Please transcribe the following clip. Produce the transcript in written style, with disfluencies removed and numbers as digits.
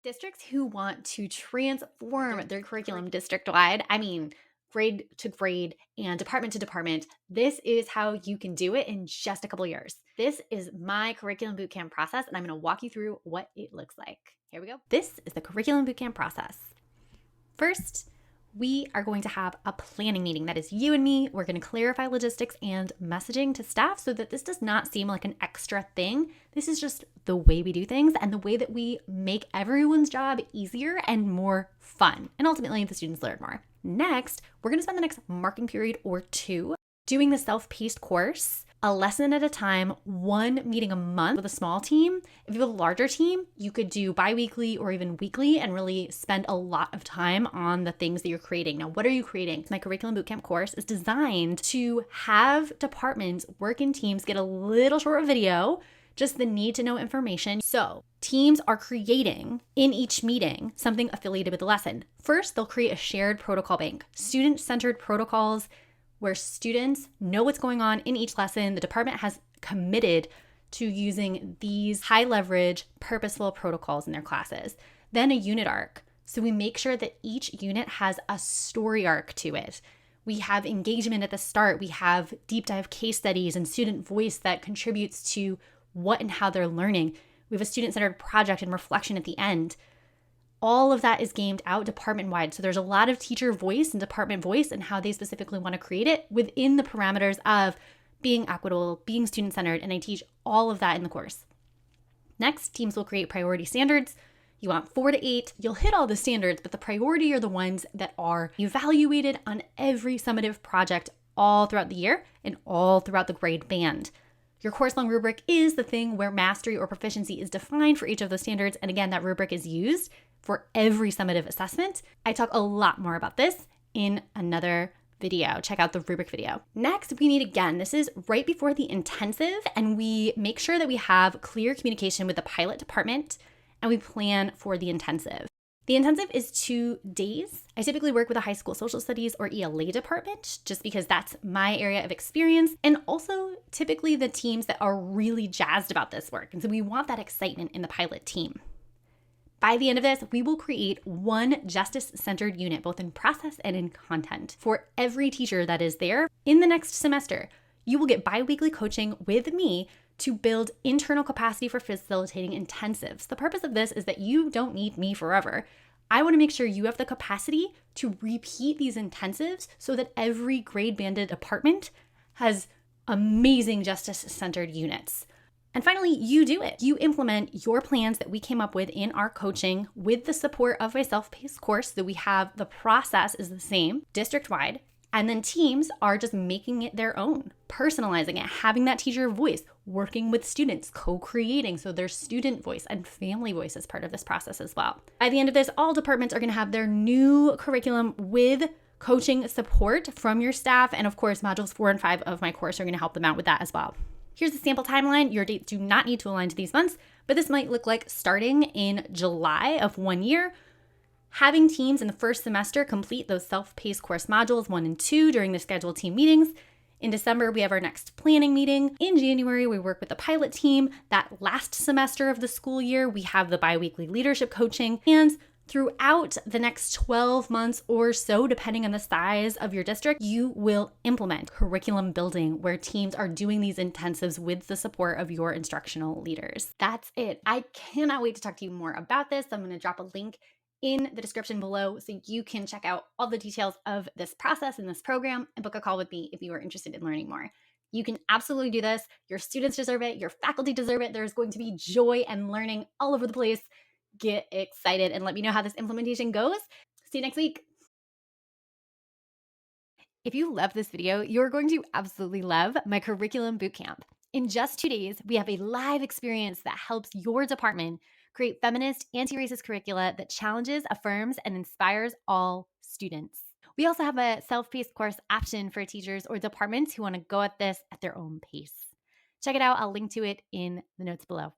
Districts who want to transform their curriculum district-wide, grade to grade and department to department, this is how you can do it in just a couple years. This is my curriculum bootcamp process, and I'm going to walk you through what it looks like. Here we go. This is the curriculum bootcamp process. First, we are going to have a planning meeting. That is you and me. We're going to clarify logistics and messaging to staff so that this does not seem like an extra thing. This is just the way we do things and the way that we make everyone's job easier and more fun. And ultimately, the students learn more. Next, we're going to spend the next marking period or two doing the self-paced course, a lesson at a time, one meeting a month with a small team. If you have a larger team, you could do bi-weekly or even weekly and really spend a lot of time on the things that you're creating. Now, what are you creating? My curriculum bootcamp course is designed to have departments work in teams, get a little short video, just the need to know information. So teams are creating in each meeting something affiliated with the lesson. First, they'll create a shared protocol bank, student-centered protocols where students know what's going on in each lesson. The department has committed to using these high leverage, purposeful protocols in their classes. Then a unit arc. So we make sure that each unit has a story arc to it. We have engagement at the start. We have deep dive case studies and student voice that contributes to what and how they're learning. We have a student-centered project and reflection at the end. All of that is gamed out department-wide. So there's a lot of teacher voice and department voice and how they specifically want to create it within the parameters of being equitable, being student-centered, and I teach all of that in the course. Next, teams will create priority standards. You want 4 to 8. You'll hit all the standards, but the priority are the ones that are evaluated on every summative project all throughout the year and all throughout the grade band. Your course-long rubric is the thing where mastery or proficiency is defined for each of those standards. And again, that rubric is used for every summative assessment. I talk a lot more about this in another video. Check out the rubric video. Next, we meet again. This is right before the intensive, and we make sure that we have clear communication with the pilot department, and we plan for the intensive. The intensive is 2 days. I typically work with a high school social studies or ELA department just because that's my area of experience, and also typically the teams that are really jazzed about this work. And so we want that excitement in the pilot team. By the end of this, we will create one justice-centered unit, both in process and in content, for every teacher that is there in the next semester. You will get bi-weekly coaching with me to build internal capacity for facilitating intensives. The purpose of this is that you don't need me forever. I want to make sure you have the capacity to repeat these intensives so that every grade-banded department has amazing justice-centered units. And finally, you do it. You implement your plans that we came up with in our coaching with the support of my self-paced course, that we have the process is the same district-wide. And then teams are just making it their own, personalizing it, having that teacher voice, working with students, co-creating. So there's student voice and family voice as part of this process as well. By the end of this, all departments are going to have their new curriculum with coaching support from your staff. And of course, modules 4 and 5 of my course are going to help them out with that as well. Here's the sample timeline. Your dates do not need to align to these months, but this might look like starting in July of 1 year, having teams in the first semester complete those self-paced course modules 1 and 2 during the scheduled team meetings. In December, we have our next planning meeting. In January, we work with the pilot team. That last semester of the school year, we have the bi-weekly leadership coaching. And throughout the next 12 months or so, depending on the size of your district, you will implement curriculum building where teams are doing these intensives with the support of your instructional leaders. That's it. I cannot wait to talk to you more about this. I'm going to drop a link in the description below so you can check out all the details of this process and this program and book a call with me if you are interested in learning more. You can absolutely do this. Your students deserve it. Your faculty deserve it. There's going to be joy and learning all over the place. Get excited and let me know how this implementation goes. See you next week. If you love this video, you're going to absolutely love my curriculum bootcamp. In just 2 days, we have a live experience that helps your department create feminist, anti-racist curricula that challenges, affirms, and inspires all students. We also have a self-paced course option for teachers or departments who want to go at this at their own pace. Check it out. I'll link to it in the notes below.